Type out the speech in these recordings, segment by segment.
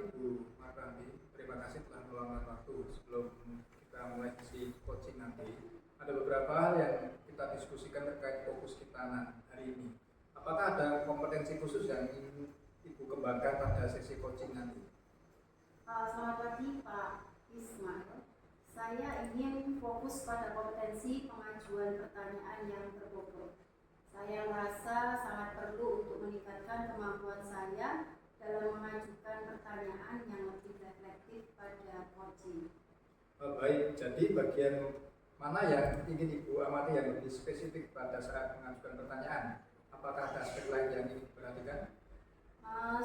Ibu Martandi, terima kasih telah meluangkan waktu. Sebelum kita mulai sesi coaching nanti, ada beberapa hal yang kita diskusikan terkait fokus kita hari ini. Apakah ada kompetensi khusus yang ingin Ibu kembangkan pada sesi coaching nanti? Selamat pagi Pak Ismail. Saya ingin fokus pada kompetensi pengajuan pertanyaan yang terbobot. Saya merasa sangat perlu untuk meningkatkan kemampuan saya dalam mengajukan pertanyaan yang lebih reflektif pada coaching. Baik, jadi bagian mana yang ingin Ibu amati yang lebih spesifik pada saat mengajukan pertanyaan? Apakah ada aspek lain yang ingin diperhatikan?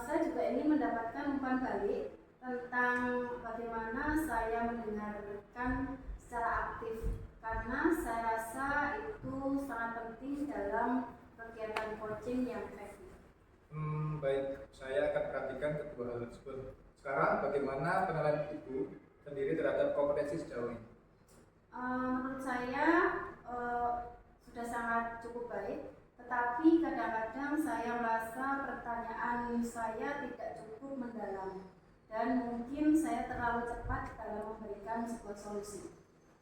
Saya juga ingin mendapatkan umpan balik tentang bagaimana saya mendengarkan secara aktif, karena saya rasa itu sangat penting dalam kegiatan coaching yang efektif. Baik, saya akan perhatikan kedua hal tersebut. Sekarang bagaimana penilaian Ibu sendiri terhadap kompetensi sejauh ini? Menurut saya sudah sangat cukup baik, tetapi kadang-kadang saya merasa pertanyaan saya tidak cukup mendalam dan mungkin saya terlalu cepat dalam memberikan sebuah solusi.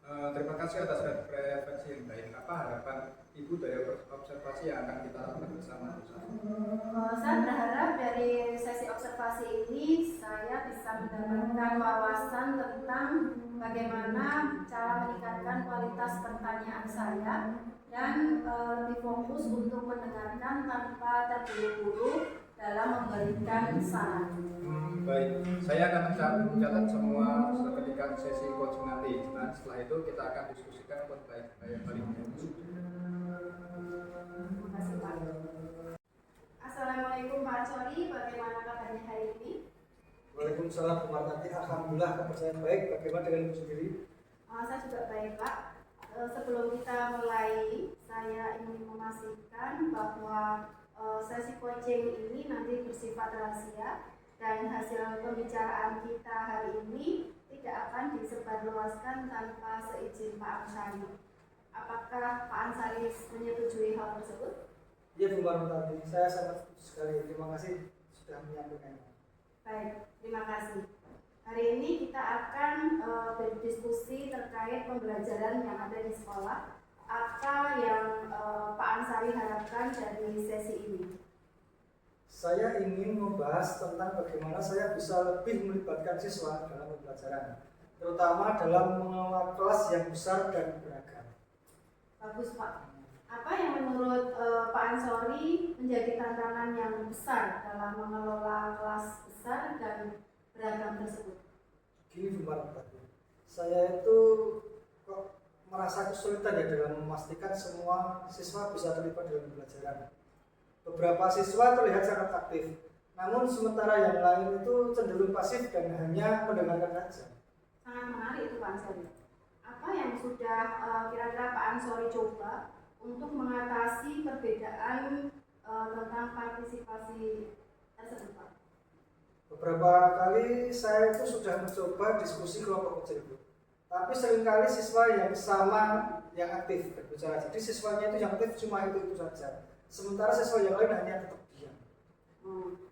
Terima kasih atas referensi yang baik. Apa harapan Ibu dari observasi yang akan kita lakukan bersama? Saya berharap dari sesi observasi ini saya bisa mendapatkan wawasan tentang bagaimana cara meningkatkan kualitas pertanyaan saya dan lebih fokus untuk mendengarkan tanpa terburu-buru dalam memberikan saran. Baik, saya akan mencatat semua ketika sesi coaching nanti. Nah, setelah itu kita akan diskusikan buat baik yang paling bagus. Terima kasih Pak. Assalamualaikum Pak Ansori, bagaimana kabarnya hari ini? Waalaikumsalam warahmatullahi wabarakatuh. Alhamdulillah kabar saya baik. Bagaimana dengan Ibu sendiri? Saya juga baik Pak. Sebelum kita mulai, saya ingin memastikan bahwa sesi coaching ini nanti bersifat rahasia dan hasil pembicaraan kita hari ini tidak akan disebarluaskan tanpa seizin Pak Ansari. Apakah Pak Ansari menyetujui hal tersebut? Iya Bu Martandi, saya sangat setuju sekali. Terima kasih sudah menyampaikannya. Baik, terima kasih. Hari ini kita akan berdiskusi terkait pembelajaran yang ada di sekolah. Apa yang Pak Ansari harapkan dari sesi ini? Saya ingin membahas tentang bagaimana saya bisa lebih melibatkan siswa dalam pembelajaran, terutama dalam mengelola kelas yang besar dan beragam. Bagus Pak. Apa yang menurut Pak Ansori menjadi tantangan yang besar dalam mengelola kelas besar dan beragam tersebut? Gini Bu Martandi, saya itu kok merasa kesulitan ya dalam memastikan semua siswa bisa terlibat dalam pembelajaran. Beberapa siswa terlihat sangat aktif, namun sementara yang lain itu cenderung pasif dan hanya mendengarkan saja. Sangat menarik itu Pak Ansori. Apa yang sudah kira-kira Pak Ansori coba untuk mengatasi perbedaan tentang partisipasi tersebut Pak? Beberapa kali saya itu sudah mencoba diskusi kelompok kecil, tapi seringkali siswa yang sama yang aktif berbicara. Jadi siswanya itu yang aktif cuma itu saja. Sementara siswa yang lain hanya tetap diam.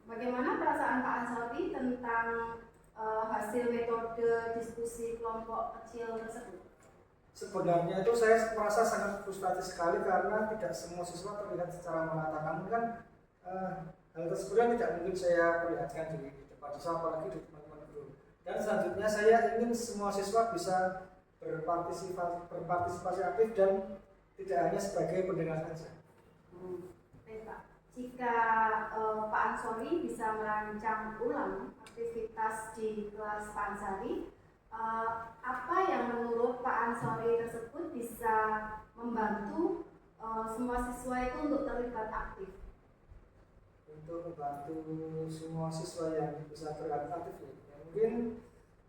Bagaimana perasaan Pak Ansori tentang hasil metode diskusi kelompok kecil tersebut? Sebenarnya itu saya merasa sangat frustasi sekali karena tidak semua siswa terlihat secara mengatakan kan hal tersebut tidak mungkin saya perlihatkan di depan siswa apalagi di teman-teman guru. Dan selanjutnya saya ingin semua siswa bisa berpartisipasi aktif dan tidak hanya sebagai pendengar saja. Baik Pak, jika Pak Ansori bisa merancang ulang aktivitas di kelas Pak Ansari, apa yang menurut Pak Ansori tersebut bisa membantu semua siswa itu untuk terlibat aktif? Untuk membantu semua siswa yang bisa terlibat aktif ya, mungkin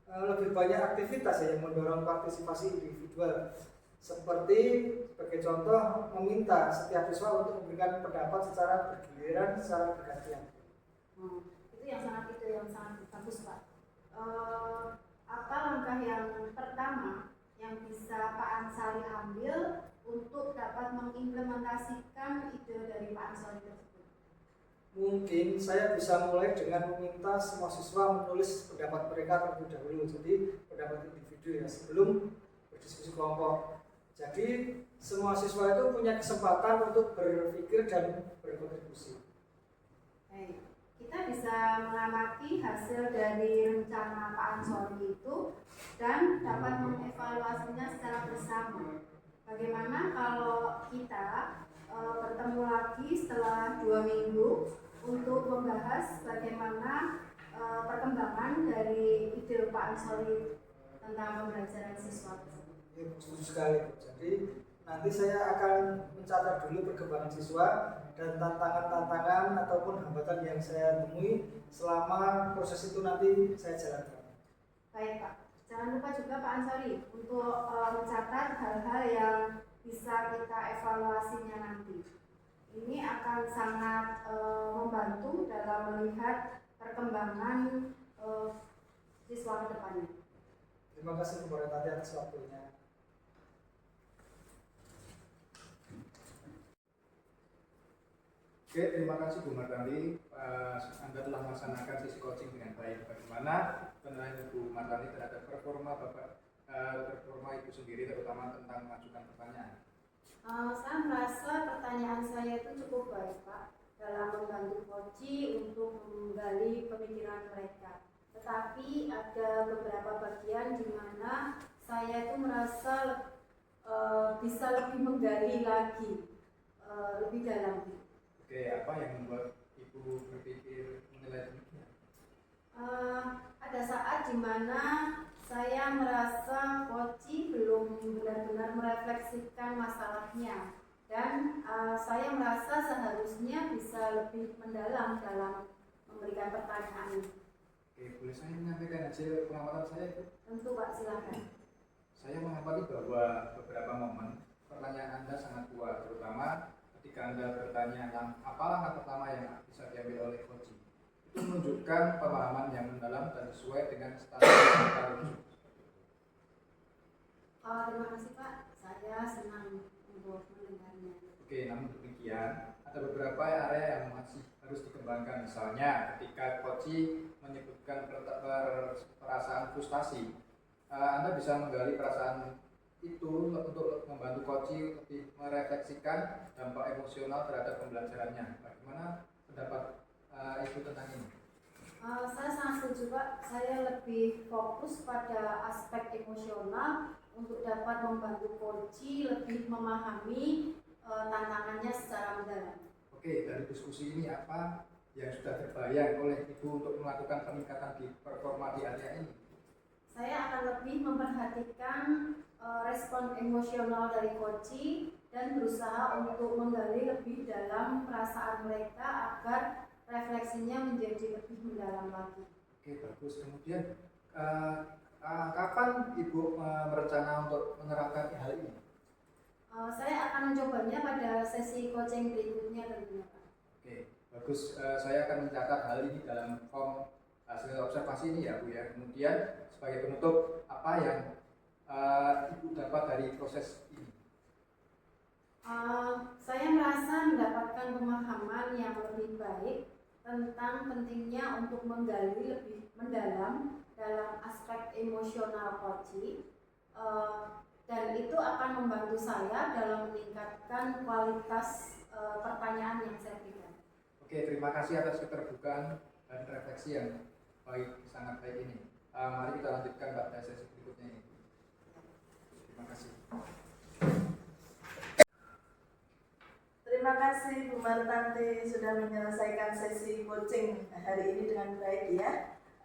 lebih banyak aktivitas ya yang mendorong partisipasi individual. Seperti sebagai contoh meminta setiap siswa untuk memberikan pendapat secara bergiliran, secara bergantian. Itu yang sangat bagus Pak. Apa langkah yang pertama yang bisa Pak Ansari ambil untuk dapat mengimplementasikan ide dari Pak Ansori tersebut? mungkin saya bisa mulai dengan meminta semua siswa menulis pendapat mereka terlebih dahulu. Jadi pendapat individu ya sebelum berdiskusi kelompok. Jadi semua siswa itu punya kesempatan untuk berpikir dan berkontribusi. Baik, kita bisa mengamati hasil dari rencana Pak Ansori itu dan dapat mengevaluasinya secara bersama. Bagaimana kalau kita bertemu lagi setelah 2 minggu untuk membahas bagaimana perkembangan dari ide Pak Ansori tentang pembelajaran siswa tersebut. Ya, setuju sekali. Jadi nanti saya akan mencatat dulu perkembangan siswa dan tantangan-tantangan ataupun hambatan yang saya temui selama proses itu nanti saya jalankan. Baik Pak, jangan lupa juga Pak Ansori untuk mencatat hal-hal yang bisa kita evaluasinya nanti. Ini akan sangat membantu dalam melihat perkembangan siswa ke depannya. Terima kasih kepada Tati atas waktunya. Oke, terima kasih Bu Martani. Anda telah melaksanakan sesi coaching dengan baik. Bagaimana penilaian Bu Martani terhadap performa Ibu sendiri, terutama tentang mengajukan pertanyaan? Saya merasa pertanyaan saya itu cukup baik Pak dalam membantu Koci untuk menggali pemikiran mereka. Tetapi ada beberapa bagian di mana saya itu merasa bisa lebih menggali lagi, lebih dalam. Oke, apa yang membuat Ibu berpikir menilai demikian? Ada saat di mana saya merasa Koci belum benar-benar merefleksikan masalahnya dan saya merasa seharusnya bisa lebih mendalam dalam memberikan pertanyaan ini. Oke, boleh saya menyampaikan hasil pengamatan saya itu? Tentu Pak, silakan. Saya mengamati bahwa beberapa momen pertanyaan Anda sangat kuat, terutama ketika Anda bertanya tentang apa langkah pertama yang bisa diambil oleh Koci. Itu menunjukkan pemahaman yang mendalam dan sesuai dengan status yang kita rujuk. Terima kasih Pak, saya senang untuk mendengarnya. Oke, namun demikian ada beberapa area yang masih harus dikembangkan. Misalnya ketika Koci menyebutkan perasaan frustasi, Anda bisa menggali perasaan itu untuk membantu Koci lebih merefleksikan dampak emosional terhadap pembelajarannya. Bagaimana pendapat Ibu tentang ini? Saya sangat setuju Pak, saya lebih fokus pada aspek emosional untuk dapat membantu Koci lebih memahami tantangannya secara mendalam. Oke, dari diskusi ini apa yang sudah terbayang oleh Ibu untuk melakukan peningkatan di performa di area ini? Saya akan lebih memperhatikan respon emosional dari Koci dan berusaha untuk menggali lebih dalam perasaan mereka agar refleksinya menjadi lebih mendalam lagi. Oke, bagus. Kemudian kapan Ibu merencana untuk menerapkan hal ini? Saya akan mencobanya pada sesi coaching berikutnya tentunya Pak. Oke, bagus. Saya akan mencatat hal ini dalam form hasil observasi ini ya Bu ya. Kemudian sebagai penutup, apa yang Ibu dapat dari proses ini? Saya merasa mendapatkan pemahaman yang lebih baik tentang pentingnya untuk menggali lebih mendalam dalam aspek emosional Koci, dan itu akan membantu saya dalam meningkatkan kualitas pertanyaan yang saya berikan. Oke, terima kasih atas keterbukaan dan refleksi yang baik, sangat baik ini. Mari kita lanjutkan pada sesi berikutnya ini. Terima kasih. Terima kasih Bu Martanti sudah menyelesaikan sesi coaching hari ini dengan baik ya.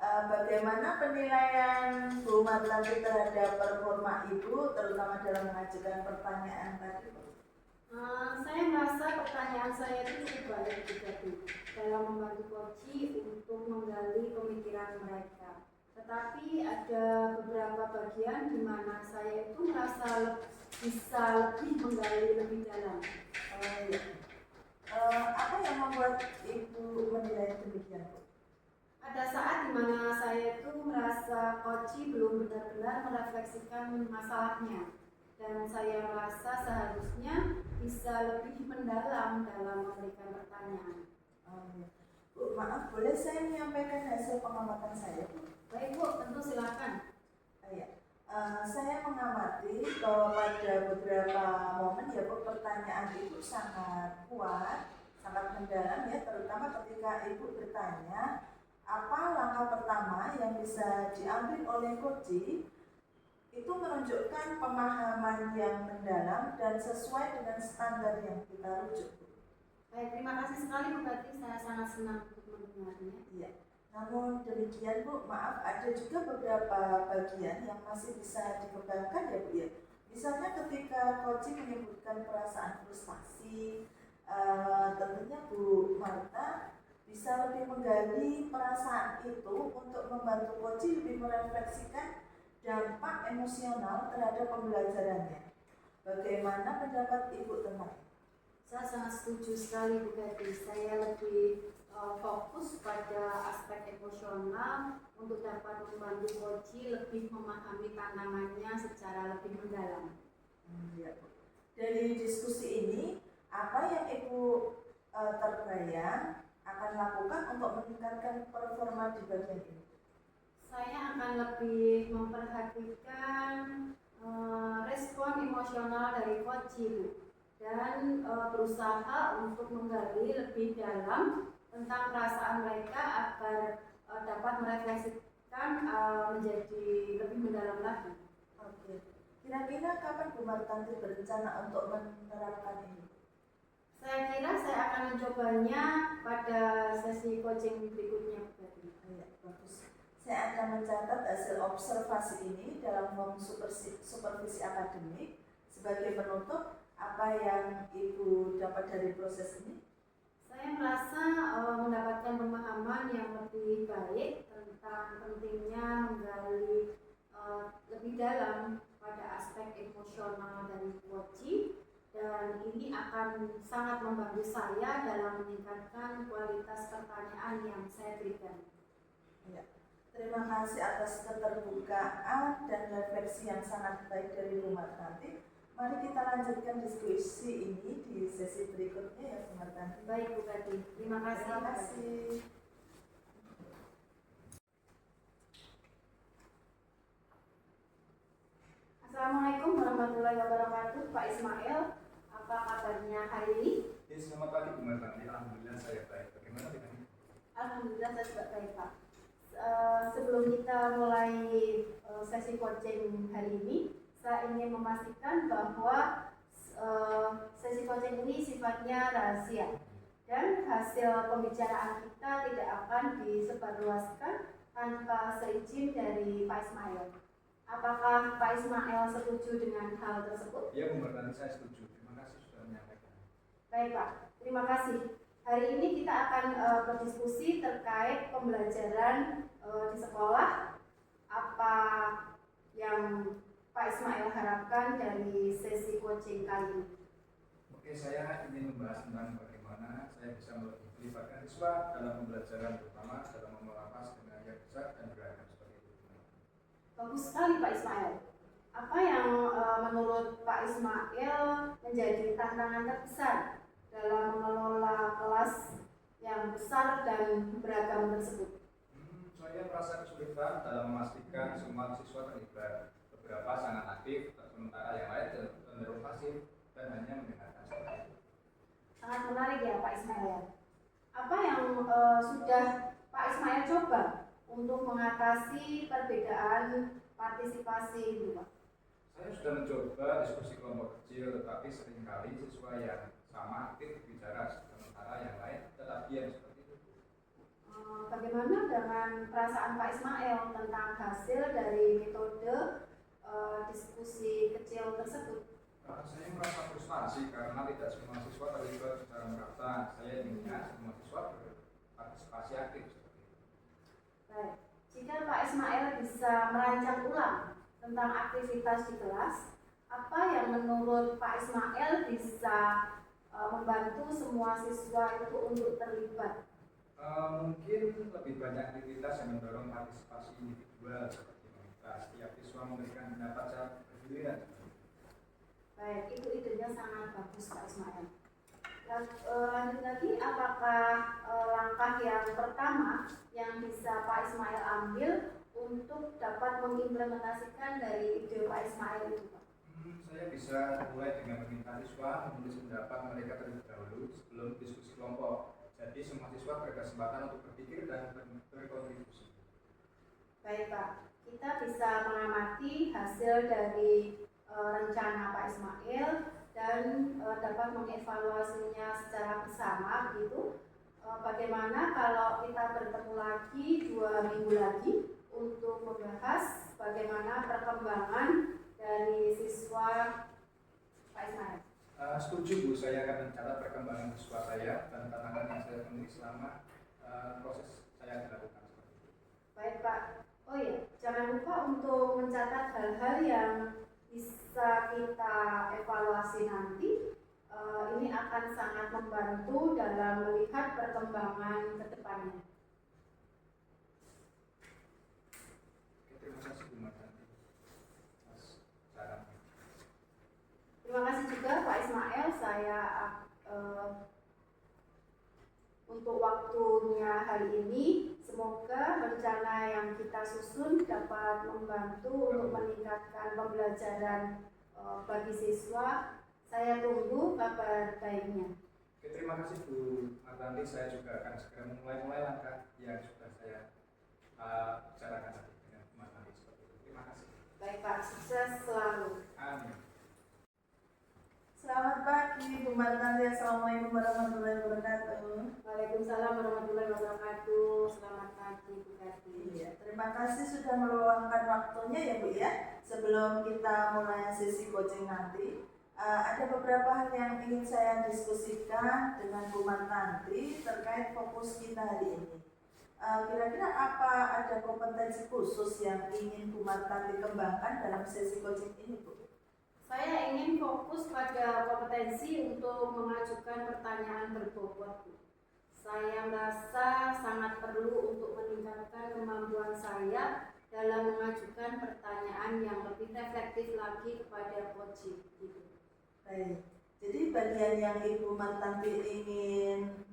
Bagaimana penilaian Bu Martanti terhadap performa Ibu, terutama dalam mengajukan pertanyaan tadi? Saya merasa pertanyaan saya itu cukup baik juga Bu, dalam membantu Koci untuk menggali pemikiran mereka. Tetapi ada beberapa bagian di mana saya itu merasa bisa lebih menggali lebih dalam. Apa yang membuat Ibu menilai demikian? Ada saat di mana saya itu merasa Koci belum benar-benar merefleksikan masalahnya, dan saya merasa seharusnya bisa lebih mendalam dalam memberikan pertanyaan. Bu, maaf, boleh saya menyampaikan hasil pengamatan saya, Bu? Baik Bu, tentu silakan. Iya. Saya mengamati bahwa pada beberapa momen ya Bu, pertanyaan Ibu sangat kuat, sangat mendalam ya, terutama ketika Ibu bertanya apa langkah pertama yang bisa diambil oleh Koji, itu menunjukkan pemahaman yang mendalam dan sesuai dengan standar yang kita rujuk. Baik, terima kasih sekali Bu Kati, saya sangat senang untuk mendengarnya. Iya. Namun demikian Bu, maaf ada juga beberapa bagian yang masih bisa dikembangkan ya Bu ya. Misalnya ketika Koji menyebutkan perasaan frustasi, tentunya Bu Marta bisa lebih menggali perasaan itu untuk membantu Koji lebih merefleksikan dampak emosional terhadap pembelajarannya. Bagaimana pendapat Ibu tentang itu? Saya sangat setuju sekali Bu Kati, saya lebih fokus pada aspek emosional untuk dapat membantu Koji lebih memahami tantangannya secara lebih mendalam. Ya. Dari diskusi ini, apa yang Ibu terbayang akan lakukan untuk meningkatkan performa di bagian ini? Saya akan lebih memperhatikan respon emosional dari Koji Bu, dan berusaha untuk menggali lebih dalam tentang perasaan mereka agar dapat merefleksikan menjadi lebih mendalam lagi. Oke. Kira-kira kapan Bu Martanti berencana untuk menerapkan ini? Saya kira saya akan mencobanya pada sesi coaching berikutnya. Ya, bagus. Saya akan mencatat hasil observasi ini dalam form supervisi akademik sebagai penutup apa yang Ibu dapat dari proses ini. Saya merasa mendapatkan pemahaman yang lebih baik tentang pentingnya menggali lebih dalam pada aspek emosional dari Koji, dan ini akan sangat membantu saya dalam meningkatkan kualitas pertanyaan yang saya berikan. Ya. Terima kasih atas keterbukaan dan refleksi yang sangat baik dari Bu Martanti. Mari kita lanjutkan diskusi ini di sesi berikutnya ya Bu Martanti. Baik Bu Kati, terima kasih. Terima kasih. Assalamualaikum warahmatullahi wabarakatuh, Pak Ismail. Apa kabarnya hari ini? Ya, selamat pagi Bu Martanti. Alhamdulillah saya baik. Bagaimana dengan Ibu? Alhamdulillah saya juga baik Pak. Sebelum kita mulai sesi coaching hari ini, saya ingin memastikan bahwa sesi coaching ini sifatnya rahasia dan hasil pembicaraan kita tidak akan disebarluaskan tanpa seizin dari Pak Ismail. Apakah Pak Ismail setuju dengan hal tersebut? Ya Bu Martanti, saya setuju. Terima kasih sudah menyampaikan. Baik Pak, terima kasih. Hari ini kita akan berdiskusi terkait pembelajaran di sekolah. Apa yang Pak Ismail harapkan dari sesi coaching kali ini? Oke, saya ingin membahas tentang bagaimana saya bisa melibatkan siswa dalam pembelajaran, terutama dalam melapas dengan yang besar dan beragam seperti itu. Bagus sekali Pak Ismail. Apa yang menurut Pak Ismail menjadi tantangan terbesar dalam mengelola kelas yang besar dan beragam tersebut? Saya merasa kesulitan dalam memastikan semua siswa terlibat. Beberapa sangat aktif, sementara yang lain cenderung pasif dan hanya mendengarkan seperti itu. Sangat menarik ya Pak Ismail. Apa yang sudah Pak Ismail coba untuk mengatasi perbedaan partisipasi itu Pak? Saya sudah mencoba diskusi kelompok kecil, tetapi seringkali siswa yang sama aktif bicara, sementara yang lain tetap diam seperti itu. Bagaimana dengan perasaan Pak Ismail tentang hasil dari metode diskusi kecil tersebut? Saya merasa frustasi karena tidak semua siswa terlibat secara merata. Saya inginnya semua siswa berpartisipasi aktif seperti itu. Baik, jika Pak Ismail bisa merancang ulang tentang aktivitas di kelas, apa yang menurut Pak Ismail bisa membantu semua siswa itu untuk terlibat? Mungkin lebih banyak aktivitas yang mendorong partisipasi individual seperti meminta setiap siswa memberikan pendapat secara bergiliran. Baik, itu idenya sangat bagus Pak Ismail. Lanjut lagi, apakah langkah yang pertama yang bisa Pak Ismail ambil untuk dapat mengimplementasikan dari ide Pak Ismail itu, Pak? Saya bisa mulai dengan meminta siswa menulis pendapat mereka terlebih dahulu sebelum diskusi kelompok. Jadi semua siswa berkesempatan untuk berpikir dan berkontribusi. Baik Pak, kita bisa mengamati hasil dari rencana Pak Ismail dan dapat mengevaluasinya secara bersama begitu. Bagaimana kalau kita bertemu lagi 2 minggu lagi untuk membahas bagaimana perkembangan dari siswa Pak Ismail? Setuju Bu, saya akan mencatat perkembangan siswa saya dan tantangan yang saya temui selama proses saya dilakukan seperti itu. Baik Pak. Oh iya, jangan lupa untuk mencatat hal-hal yang bisa kita evaluasi nanti. Ini akan sangat membantu dalam melihat perkembangan ke depannya. Oke, terima kasih Bu Martanti atas sarannya. Terima kasih juga Pak Ismail. Saya untuk waktunya hari ini. Semoga rencana yang kita susun dapat membantu untuk meningkatkan pembelajaran bagi siswa. Saya tunggu kabar baiknya. Oke, terima kasih Bu Martanti. Saya juga akan segera memulai langkah yang sudah saya bicarakan tadi dengan Bu Martanti seperti itu. Terima kasih. Baik Pak, sukses selalu. Amin. Selamat pagi Bu Martanti. Assalamualaikum warahmatullahi wabarakatuh. Waalaikumsalam warahmatullahi wabarakatuh. Selamat pagi Bu Karti. Iya, terima kasih sudah meluangkan waktunya ya Bu ya. Sebelum kita mulai sesi coaching nanti, ada beberapa hal yang ingin saya diskusikan dengan Bu Martanti terkait fokus kita hari ini. Kira-kira apa ada kompetensi khusus yang ingin Bu Martanti kembangkan dalam sesi coaching ini Bu? Saya ingin fokus pada kompetensi untuk mengajukan pertanyaan berbobot. Saya merasa sangat perlu untuk meningkatkan kemampuan saya dalam mengajukan pertanyaan yang lebih reflektif lagi kepada coaching. Baik, jadi bagian yang Ibu Martanti ingin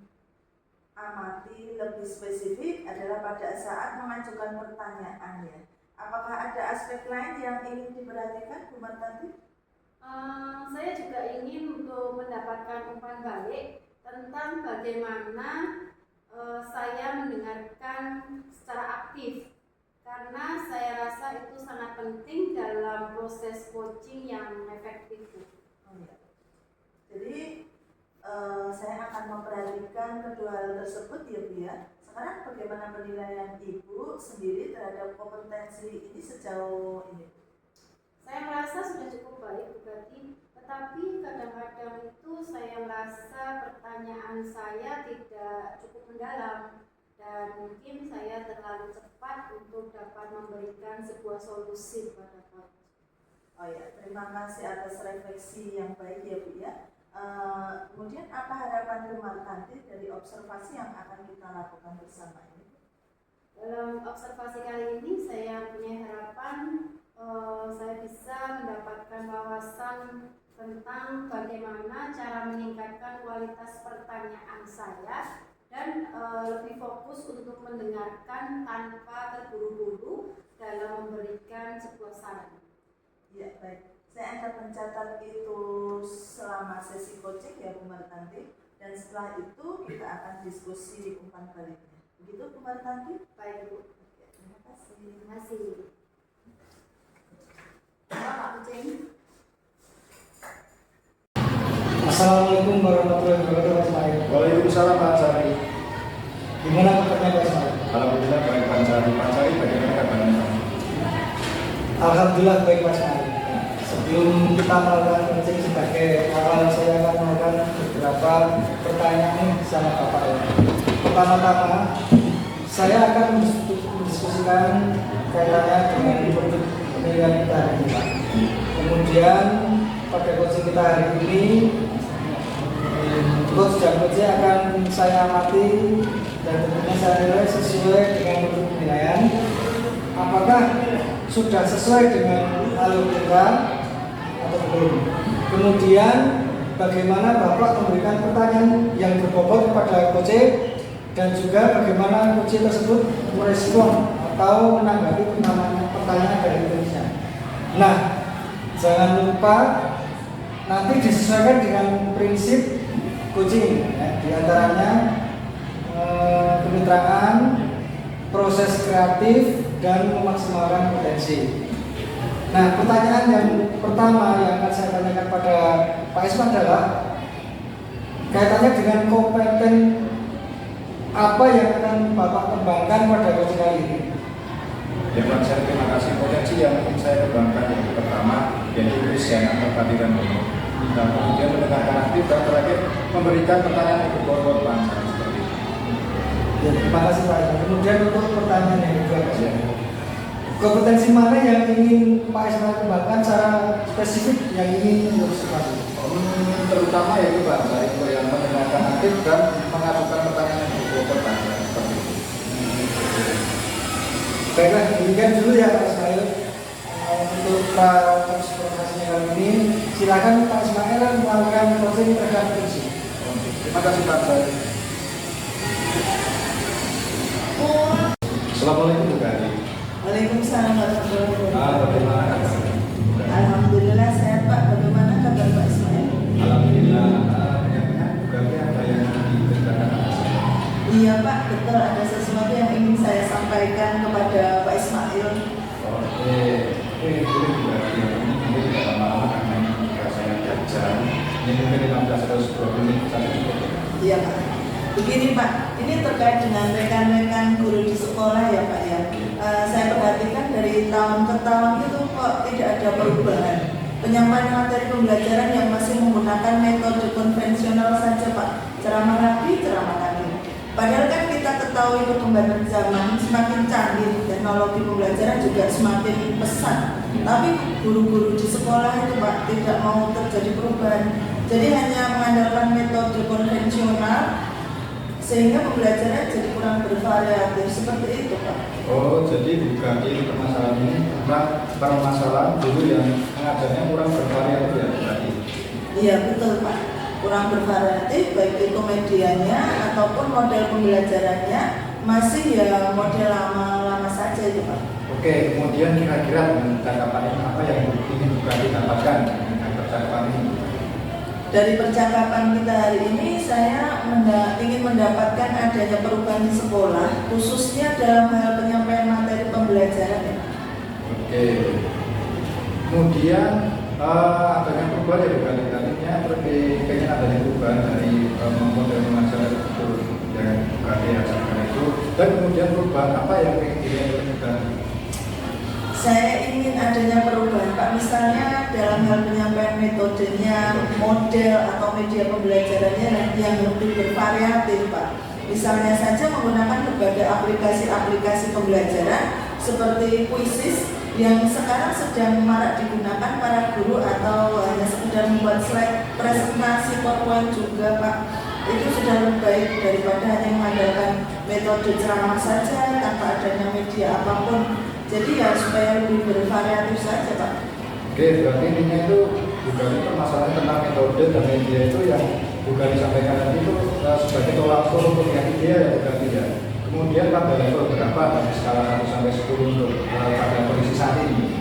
amati lebih spesifik adalah pada saat mengajukan pertanyaan ya. Apakah ada aspek lain yang ingin diperhatikan Bu Martanti? Saya juga ingin untuk mendapatkan umpan balik tentang bagaimana saya mendengarkan secara aktif, karena saya rasa itu sangat penting dalam proses coaching yang efektif. Oh, ya. Jadi saya akan memperhatikan kedua hal tersebut ya Bu ya. Sekarang bagaimana penilaian Ibu sendiri terhadap kompetensi ini sejauh ini? Saya merasa sudah cukup baik berarti, tetapi kadang-kadang itu saya merasa pertanyaan saya tidak cukup mendalam dan mungkin saya terlalu cepat untuk dapat memberikan sebuah solusi kepada coach. Oh ya, terima kasih atas refleksi yang baik ya Bu ya. Kemudian apa harapan Bu Martanti dari observasi yang akan kita lakukan bersama ini? Dalam observasi kali ini saya punya harapan saya bisa mendapatkan wawasan tentang bagaimana cara meningkatkan kualitas pertanyaan saya dan lebih fokus untuk mendengarkan tanpa terburu-buru dalam memberikan sebuah saran. Ya baik, saya akan mencatat itu selama sesi coaching ya Bu Martanti, dan setelah itu kita akan diskusi umpan baliknya. Begitu Bu Martanti? Baik Bu. Terima kasih. Terima kasih. Pak Kucing. Assalamualaikum warahmatullahi wabarakatuh. Waalaikumsalam Pak Ansari. Gimana kabarnya Pak Ismail? Alhamdulillah baik Pak Ansari. Pak Ansari bagaimana kabarnya? Alhamdulillah baik Pak Ismail. Sebelum kita melakukan coaching sebagai awal, saya akan melakukan beberapa pertanyaan sama Bapak ya. Pertama-tama, saya akan mendiskusikan kaitannya dengan topik penilaian kita hari ini Pak. Kemudian pada coaching kita hari ini, coach dan coach akan saya amati dan tentunya saya nilai sesuai dengan bentuk penilaian. Apakah sudah sesuai dengan alur kita atau belum? Kemudian bagaimana Bapak memberikan pertanyaan yang berbobot kepada coach dan juga bagaimana coach tersebut merespon atau menanggapi pertanyaan dari coachnya. Nah, jangan lupa nanti disesuaikan dengan prinsip coaching, ya, diantaranya kemitraan, proses kreatif, dan memaksimalkan potensi. Nah, pertanyaan yang pertama yang akan saya tanyakan pada Pak Isma adalah kaitannya dengan kompeten apa yang akan Bapak kembangkan pada coaching kali ini. Ya Pak, saya terima kasih. Potensi yang ingin saya kembangkan yang pertama yaitu Christian atau kehadiran penuh. Dan kemudian mendengarkan aktif dan terakhir memberikan pertanyaan yang berbobot panjang seperti itu. Ya, terima kasih Pak Isma. Kemudian untuk pertanyaan yang kedua, kompetensi mana yang ingin Pak Isma kembangkan secara spesifik yang ingin diobservasi? Terutama yaitu Pak, itu yang mendengarkan aktif dan mengajukan pertanyaan yang berbobot panjang seperti itu. Baiklah, demikian dulu ya Pak Ismail untuk presentasinya kali ini. Silakan Pak Ismail melakukan closing terhadap kursi. Terima kasih Pak. Assalamualaikum Bu Kari. Waalaikumsalam warahmatullahi wabarakatuh. Bagaimana kabar? Alhamdulillah sehat Pak. Bagaimana kabar Pak Ismail? Alhamdulillah. Bukannya ada yang diceritakan? Iya Pak, betul ada sesuatu yang ingin saya sampaikan kepada Pak Ismail. Oke, boleh juga nanti tidak lama-lama karena ini saya kerja. Ini mungkin 15 atau 20 menit saja cukup. Iya Pak. Begini Pak, ini terkait dengan rekan-rekan guru di sekolah ya Pak ya. Saya perhatikan dari tahun ke tahun itu kok tidak ada perubahan. Penyampaian materi pembelajaran yang masih menggunakan metode konvensional saja Pak. Ceramah lagi, ceramah lagi. Padahal kan kita ketahui perkembangan zaman semakin canggih, teknologi pembelajaran juga semakin pesat. Tapi guru-guru di sekolah itu Pak tidak mau terjadi perubahan. Jadi hanya mengandalkan metode konvensional sehingga pembelajaran jadi kurang bervariatif seperti itu Pak. Oh, jadi bukan ini permasalahan ini karena permasalahan guru yang mengajarnya kurang bervariatif ya berarti. Iya betul Pak, kurang bervariatif baik itu medianya ataupun model pembelajarannya masih ya model lama-lama saja itu Pak. Oke, kemudian kira-kira dengan cakapan ini apa yang ingin bukan didapatkan dengan percakapan ini? Dari percakapan kita hari ini saya ingin mendapatkan adanya perubahan di sekolah khususnya dalam hal penyampaian materi pembelajaran ya. Oke, kemudian adanya perubahan ya bukan tadinya pengen adanya perubahan dari model pengajaran itu yang bukan diajarkan itu dan kemudian perubahan apa yang ingin dilakukan? Saya ingin adanya perubahan Pak, misalnya dalam hal penyampaian metodenya, model atau media pembelajarannya yang lebih bervariatif Pak. Misalnya saja menggunakan berbagai aplikasi-aplikasi pembelajaran seperti Quizzes yang sekarang sedang marak digunakan para guru atau hanya sekedar membuat slide presentasi PowerPoint juga Pak. Itu sudah lebih baik daripada hanya mengandalkan metode ceramah saja tanpa adanya media apapun. Jadi ya supaya lebih bervariatif saja Pak. Oke, berarti intinya itu bukan permasalahan tentang metode dan media itu yang bukan disampaikan tadi itu sebagai tolak ukur untuk yang ideal ya bukan tidak. Kemudian pada level berapa dari skala 1 sampai 10 untuk pada kondisi saat ini?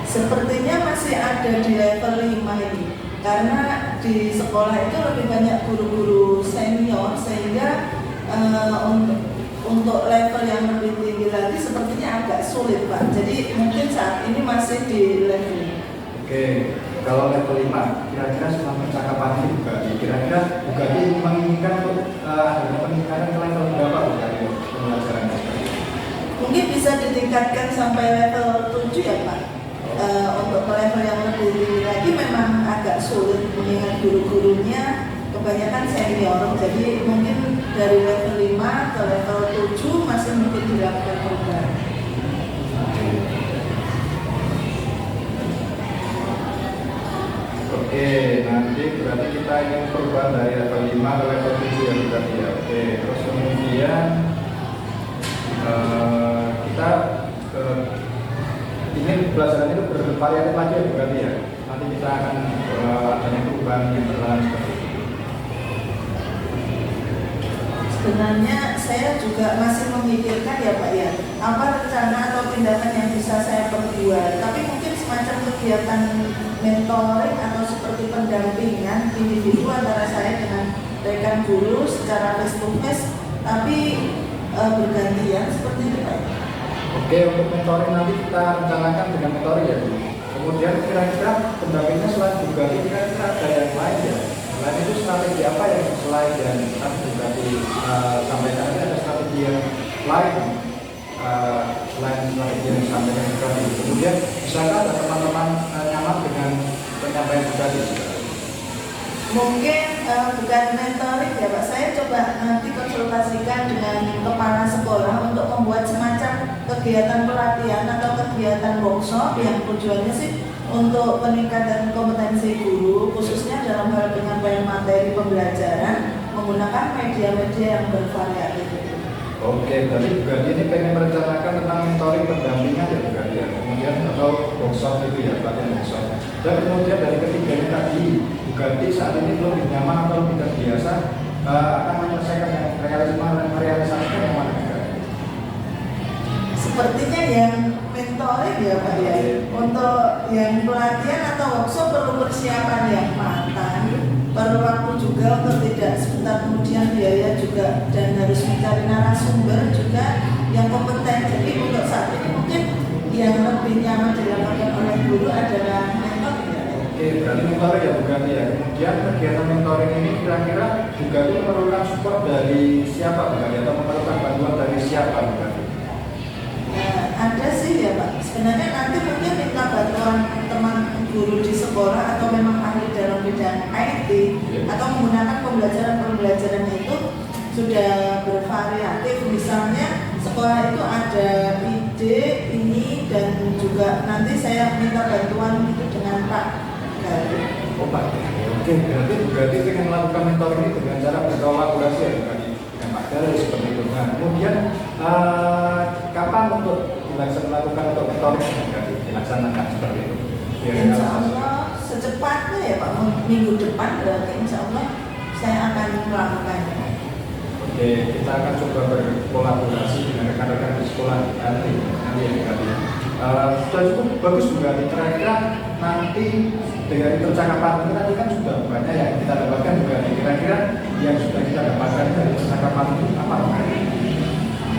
Sepertinya masih ada di level 5 ini. Karena di sekolah itu lebih banyak guru-guru senior sehingga untuk level yang lebih tinggi lagi sepertinya agak sulit Pak. Jadi mungkin saat ini masih di level ini. Oke, kalau level 5 kira-kira selama percakapan ini kira-kira bukan menginginkan untuk adanya peningkatan ke level berapa bukan pembelajarannya? Mungkin bisa ditingkatkan sampai level 7 ya Pak. Untuk ke level yang lebih tinggi lagi memang agak sulit mengingat guru-gurunya kebanyakan senior, jadi mungkin dari level 5 ke level 7 masih mungkin dilakukan perubahan. Oke, nanti berarti kita ingin perubahan dari level 5 ke level 7 ya berarti ya. Oke, terus kemudian kita ingin pelajaran itu bervariatif lagi ya berarti ya. nanti kita akan adanya perubahan yang perlahan seperti itu. Sebenarnya saya juga masih memikirkan ya Pak ya, apa rencana atau tindakan yang bisa saya perbuat. Tapi mungkin semacam kegiatan mentoring atau seperti pendampingan individu antara saya dengan rekan guru secara face to face, tapi bergantian seperti itu Pak. Oke, untuk mentoring nanti kita rencanakan dengan mentoring ya Bu. Kemudian kira-kira pendampingnya selain juga kira-kira ada yang lain ya. Selain itu strategi apa yang selain yang tadi juga disampaikan, ada strategi yang lain selain strategi yang disampaikan juga. Kemudian bisakah ada teman-teman nyaman dengan penyampaian juga di sini? Mungkin bukan mentoring ya Pak, saya coba nanti konsultasikan dengan kepala sekolah untuk membuat semacam kegiatan pelatihan atau kegiatan workshop yang tujuannya sih untuk peningkatan kompetensi guru, khususnya dalam hal penyampaian materi pembelajaran menggunakan media-media yang bervariatif. Oke, berarti juga ini pengen merencanakan tentang mentoring pendampingan ya juga ya, kemudian atau workshop itu ya, pelatihan workshop. Dan kemudian dari ketiganya tadi, Bugatti saat ini belum nyaman atau tidak biasa akan menyelesaikan yang merealisasikan yang mana juga. Sepertinya yang mentoring ya Pak ya. Untuk yang pelatihan atau workshop perlu persiapan yang matang, perlu waktu juga untuk tidak sebentar kemudian biaya juga, dan harus mencari narasumber juga yang kompeten. Jadi untuk saat ini mungkin yang lebih nyaman dilakukan oleh guru adalah mentor ya. Oke, berarti mentoring ya bukan ya. Kemudian kegiatan mentoring ini kira-kira juga itu memerlukan support dari siapa bukan ya, atau memerlukan bantuan dari siapa bukan? Ada sih ya Pak. Sebenarnya nanti mungkin minta bantuan teman guru di sekolah atau memang ahli dalam bidang IT atau menggunakan pembelajaran itu sudah bervariatif. Misalnya sekolah itu ada ide ini, dan juga nanti saya minta bantuan itu dengan Pak Galuh. Oh Pak, oke, berarti pengen melakukan mentoring ini dengan cara berkolaborasi ya bukan dengan Pak Galuh seperti itu. Nah, kemudian kapan untuk melakukan untuk mentoring dilaksanakan seperti itu? Insya Allah secepatnya ya Pak, minggu depan berarti insya Allah saya akan melakukannya. Oke, kita akan coba berkolaborasi dengan rekan-rekan di sekolah nanti ya. Sudah cukup bagus juga. Kira-kira nanti dari percakapan ini nanti kan sudah banyak yang kita dapatkan juga. Kira-kira yang sudah kita dapatkan dari percakapan itu apa?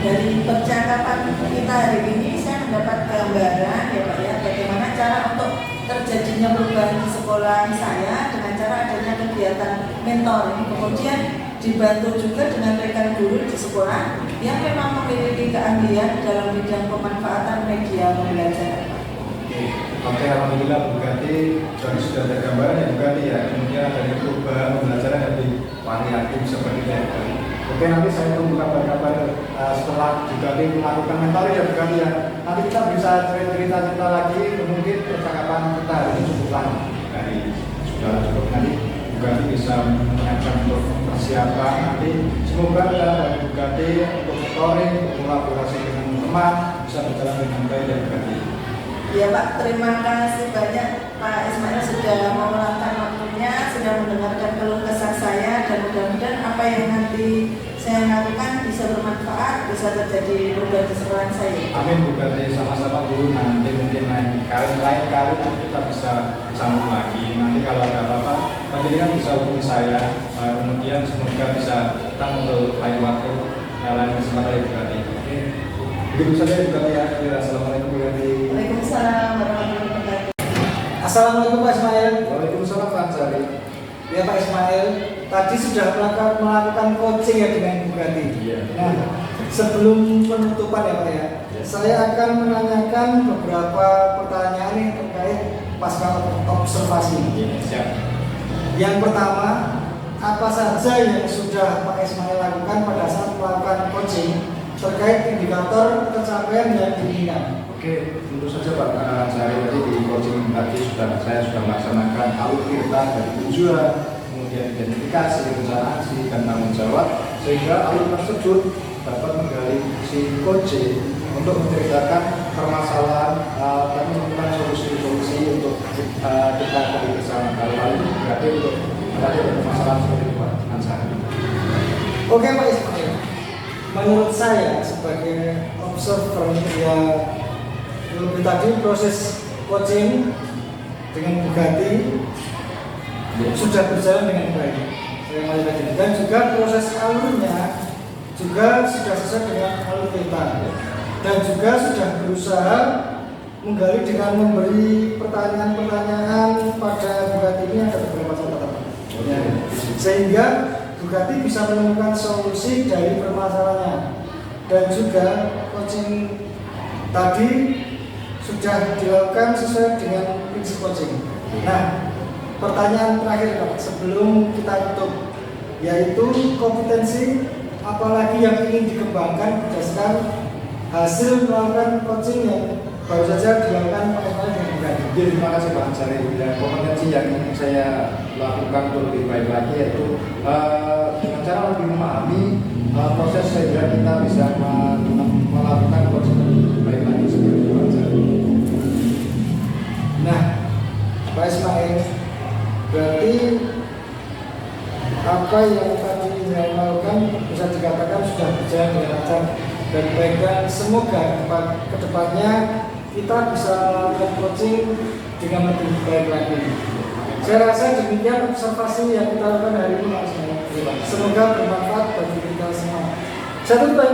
Dari percakapan kita hari ini saya mendapat gambaran ya Pak ya, bagaimana cara untuk terjadinya perubahan di sekolah saya dengan cara adanya kegiatan mentoring, kemudian dibantu juga dengan rekan guru di sekolah yang memang memiliki keahlian dalam bidang pemanfaatan media pembelajaran. Oke, alhamdulillah Bugatti sudah ada gambaran ya Bugatti ya. Kemudian adanya perubahan pembelajaran yang lebih variatif seperti itu. Oke, nanti saya tunggu kabar-kabar setelah Bugatti melakukan mentoring ya Bugatti ya. Nanti kita bisa cerita-cerita lagi, mungkin percakapan kita hari ini cukup lama dari sudah cukup. Nanti Bugatti bisa menyiapkan untuk persiapan. Nanti semoga dari Bugatti untuk mentoring, kolaborasi dengan teman bisa berjalan dengan baik ya Bugatti. Ya Pak, terima kasih banyak Pak Ismail sudah meluangkan waktunya, sudah mendengarkan keluh kesah saya, dan mudah-mudahan apa yang nanti saya lakukan bisa bermanfaat, bisa terjadi perubahan di sekolah saya. Amin Bugatti, sama-sama dulu. Nanti mungkin lain kali kita bisa sambung lagi. Nanti kalau ada apa-apa, nanti kan bisa hubungi saya. Kemudian semoga bisa kita untuk lain waktu, lain kesempatan Bugatti. Oke, begitu saja Bugatti ya. Assalamualaikum Bugatti. Waalaikumsalam warahmatullahi wabarakatuh. Assalamualaikum Pak Ismail. Waalaikumsalam Pak Ansari. Ya Pak Ismail, tadi sudah melakukan coaching ya dengan Bugatti. Iya. Nah, sebelum penutupan ya Pak ya, saya akan menanyakan beberapa pertanyaan yang terkait pasca observasi. Iya, siap. Yang pertama, apa saja yang sudah Pak Ismail lakukan pada saat melakukan coaching terkait indikator pencapaian yang diinginkan? Oke, tentu saja Pak Ansari, tadi di coaching tadi saya sudah melaksanakan alur-tirta dari tujuan, kemudian identifikasi, rencana aksi, dan tanggung jawab, sehingga alur tersebut dapat menggali si coaching untuk menceritakan permasalahan dan menemukan solusi-solusi untuk kita kembali bersama. Kalau hal ini berarti untuk mengatasi permasalahan seperti itu, Pak Ansar. Oke Pak Ismail, menurut saya sebagai observer ya lebih tadi proses coaching dengan Bugatti sudah berjalan dengan baik. Saya melihat tadi dan juga proses alurnya juga sudah sesuai dengan alur kita dan juga sudah berusaha menggali dengan memberi pertanyaan-pertanyaan pada Bugatti ini ada beberapa catatan. Sehingga Bugatti bisa menemukan solusi dari permasalahannya dan juga coaching tadi sudah dilakukan sesuai dengan prinsip coaching. Nah, pertanyaan terakhir Pak sebelum kita tutup yaitu kompetensi apalagi yang ingin dikembangkan berdasarkan hasil melakukan coaching yang baru saja dilakukan Pak Ismail dengan Bugatti. Terima kasih Pak Ansari. Dan kompetensi yang ingin saya lakukan untuk lebih baik lagi yaitu dengan cara lebih memahami proses sehingga kita bisa melakukan coaching lebih baik lagi seperti itu Pak Ansari. Nah, Pak Ismail, berarti apa yang tadi saya lakukan bisa dikatakan sudah berjalan dengan lancar dan baik dan semoga ke depannya kita bisa melakukan coaching dengan lebih baik lagi. Saya rasa demikian observasi yang kita lakukan hari ini Pak Ismail. Semoga bermanfaat bagi kita semua. Saya tutup ya,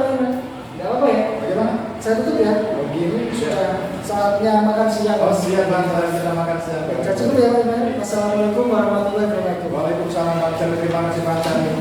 tidak apa ya? Bagaimana? Saya tutup ya. Begini Sudah saatnya makan siang. Oh siap Pak Ansari, kita makan siang. Saya cukup ya Pak Ismail. Assalamualaikum warahmatullahi wabarakatuh. Waalaikumsalam Pak Ansari. Terima kasih Pak Ansari.